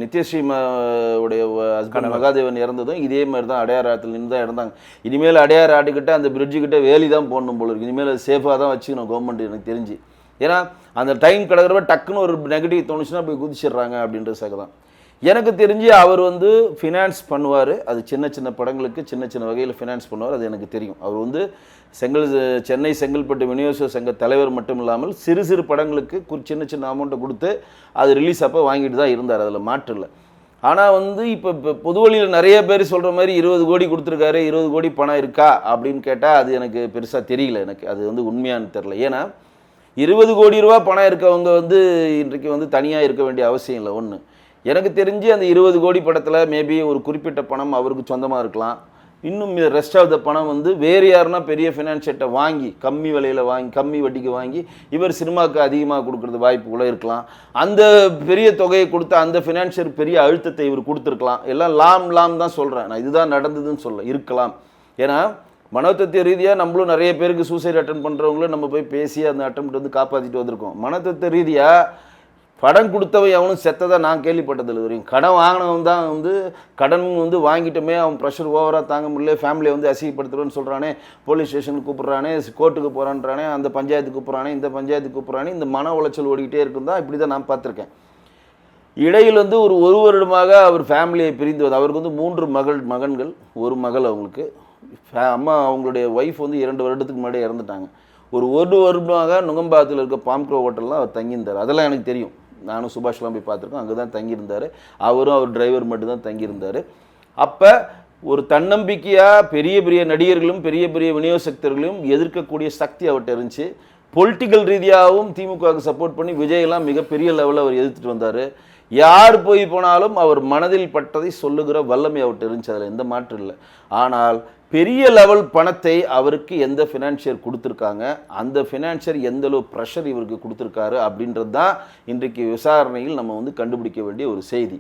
நித்யஸ்ரீ உடைய ஹஸ்பண்ட் மகாதேவன் இறந்ததும் இதே மாதிரி தான் அடையார் ஆற்றுல நின்று தான் இறந்தாங்க. இனிமேல் அடையார் ஆட்டுக்கிட்ட அந்த பிரிட்ஜுக்கிட்ட வேலி தான் போடணும் போல இருக்கு. இனிமேல் அது சேஃபாக தான் வச்சுக்கணும் கவர்மெண்ட் எனக்கு தெரிஞ்சு. ஏன்னா அந்த டைம் கிடக்கிறப்ப டக்குன்னு ஒரு நெகட்டிவ் தோணுச்சுன்னா போய் குதிச்சிடுறாங்க அப்படின்ற தான். எனக்கு தெரிஞ்சு அவர் ஃபினான்ஸ் பண்ணுவார். அது சின்ன சின்ன படங்களுக்கு சின்ன சின்ன வகையில் ஃபினான்ஸ் பண்ணுவார். அது எனக்கு தெரியும். அவர் சென்னை செங்கல்பட்டு விநியோக சங்க தலைவர் மட்டும் இல்லாமல் சிறு சிறு படங்களுக்கு சின்ன சின்ன அமௌண்ட்டை கொடுத்து அது ரிலீஸ் அப்போ வாங்கிட்டு தான் இருந்தார். அதில் மாற்று இல்லை. ஆனால் இப்போ பொது வழியில் நிறைய பேர் சொல்கிற மாதிரி 20 கோடி கொடுத்துருக்காரு, 20 கோடி பணம் இருக்கா அப்படின்னு கேட்டால் அது எனக்கு பெருசாக தெரியல. எனக்கு அது உண்மையானு தெரில. ஏன்னா 20 கோடி ரூபா பணம் இருக்கவங்க இன்றைக்கு தனியாக இருக்க வேண்டிய அவசியம் இல்லை. ஒன்று எனக்கு தெரிஞ்சு அந்த 20 கோடி படத்தில் மேபி ஒரு குறிப்பிட்ட பணம் அவருக்கு சொந்தமாக இருக்கலாம். இன்னும் ரெஸ்ட் ஆஃப் த பணம் வேறு யாருன்னா பெரிய ஃபினான்ஷியர்ட்டை வாங்கி கம்மி விலையில் வாங்கி கம்மி வட்டிக்கு வாங்கி இவர் சினிமாவுக்கு அதிகமாக கொடுக்குறது வாய்ப்பு கூட இருக்கலாம். அந்த பெரிய தொகையை கொடுத்த அந்த ஃபினான்ஷியர் பெரிய அழுத்தத்தை இவர் கொடுத்துருக்கலாம். எல்லாம் லாம் தான் சொல்கிறேன் நான். இதுதான் நடந்ததுன்னு சொல்ல இருக்கலாம். ஏன்னா மனோதத்துவ ரீதியாக நம்மளும் நிறைய பேருக்கு சூசைட் அட்டன் பண்ணுறவங்களும் நம்ம போய் பேசி அந்த அட்டம் காப்பாற்றிட்டு வந்திருக்கோம். மனோதத்துவ ரீதியாக கடன் கொடுத்தவன் எவனும் செத்ததை நான் கேள்விப்பட்டதில்லை வரையும். கடன் வாங்கினவன் தான் கடன் வாங்கிட்டோமே அவன் ப்ரெஷர் ஓவராக தாங்க முடியல, ஃபேமிலியை அசிங்கப்படுத்துறோன்னு சொல்கிறானே, போலீஸ் ஸ்டேஷனுக்கு கூப்பிட்றானே, கோர்ட்டுக்கு போகிறான்றானே, அந்த பஞ்சாயத்துக்கு கூப்பிட்றானே, இந்த பஞ்சாயத்துக்கு கூப்பிட்றானே, இந்த மன உளைச்சல் ஓடிக்கிட்டே இருக்கும் தான். இப்படி தான் நான் பார்த்துருக்கேன். இடையில் ஒரு வருடமாக அவர் ஃபேமிலியை பிரிந்து அவருக்கு 3 மகன்கள், ஒரு மகள். அவங்களுக்கு அம்மா அவங்களுடைய ஒய்ஃப் 2 வருடத்துக்கு முன்னாடி இறந்துட்டாங்க. ஒரு வருடமாக நுங்கம்பாக்கத்தில் இருக்க பாம்க்ரோ ஹோட்டல்லாம் அவர் தங்கியிருந்தார். அதெல்லாம் எனக்கு தெரியும். நானும் சுபாஷ்லாம் போய் பார்த்துருக்கோம். அங்கே தான் தங்கியிருந்தார். அவர் டிரைவர் மட்டும் தான் தங்கியிருந்தார். அப்போ ஒரு தன்னம்பிக்கையாக பெரிய பெரிய நடிகர்களும் பெரிய பெரிய விநியோகஸ்தர்களையும் எதிர்க்கக்கூடிய சக்தி அவர்கிட்ட இருந்துச்சு. பொலிட்டிக்கல் ரீதியாகவும் திமுகவுக்கு சப்போர்ட் பண்ணி விஜயெல்லாம் மிகப்பெரிய லெவலில் அவர் எதிர்த்துட்டு வந்தார். யார் போய் போனாலும் அவர் மனதில் பட்டதை சொல்லுகிற வல்லமை அவர்கிட்ட இருந்துச்சு. அதில் எந்த மாற்றம் இல்லை. ஆனால் பெரிய லெவல் பணத்தை அவருக்கு எந்த ஃபினான்ஷியர் கொடுத்துருக்காங்க, அந்த ஃபினான்ஷியர் எந்த அளவு ப்ரெஷர் இவருக்கு கொடுத்துருக்காரு அப்படின்றது தான் இன்றைக்கு விசாரணையில் நம்ம கண்டுபிடிக்க வேண்டிய ஒரு செய்தி.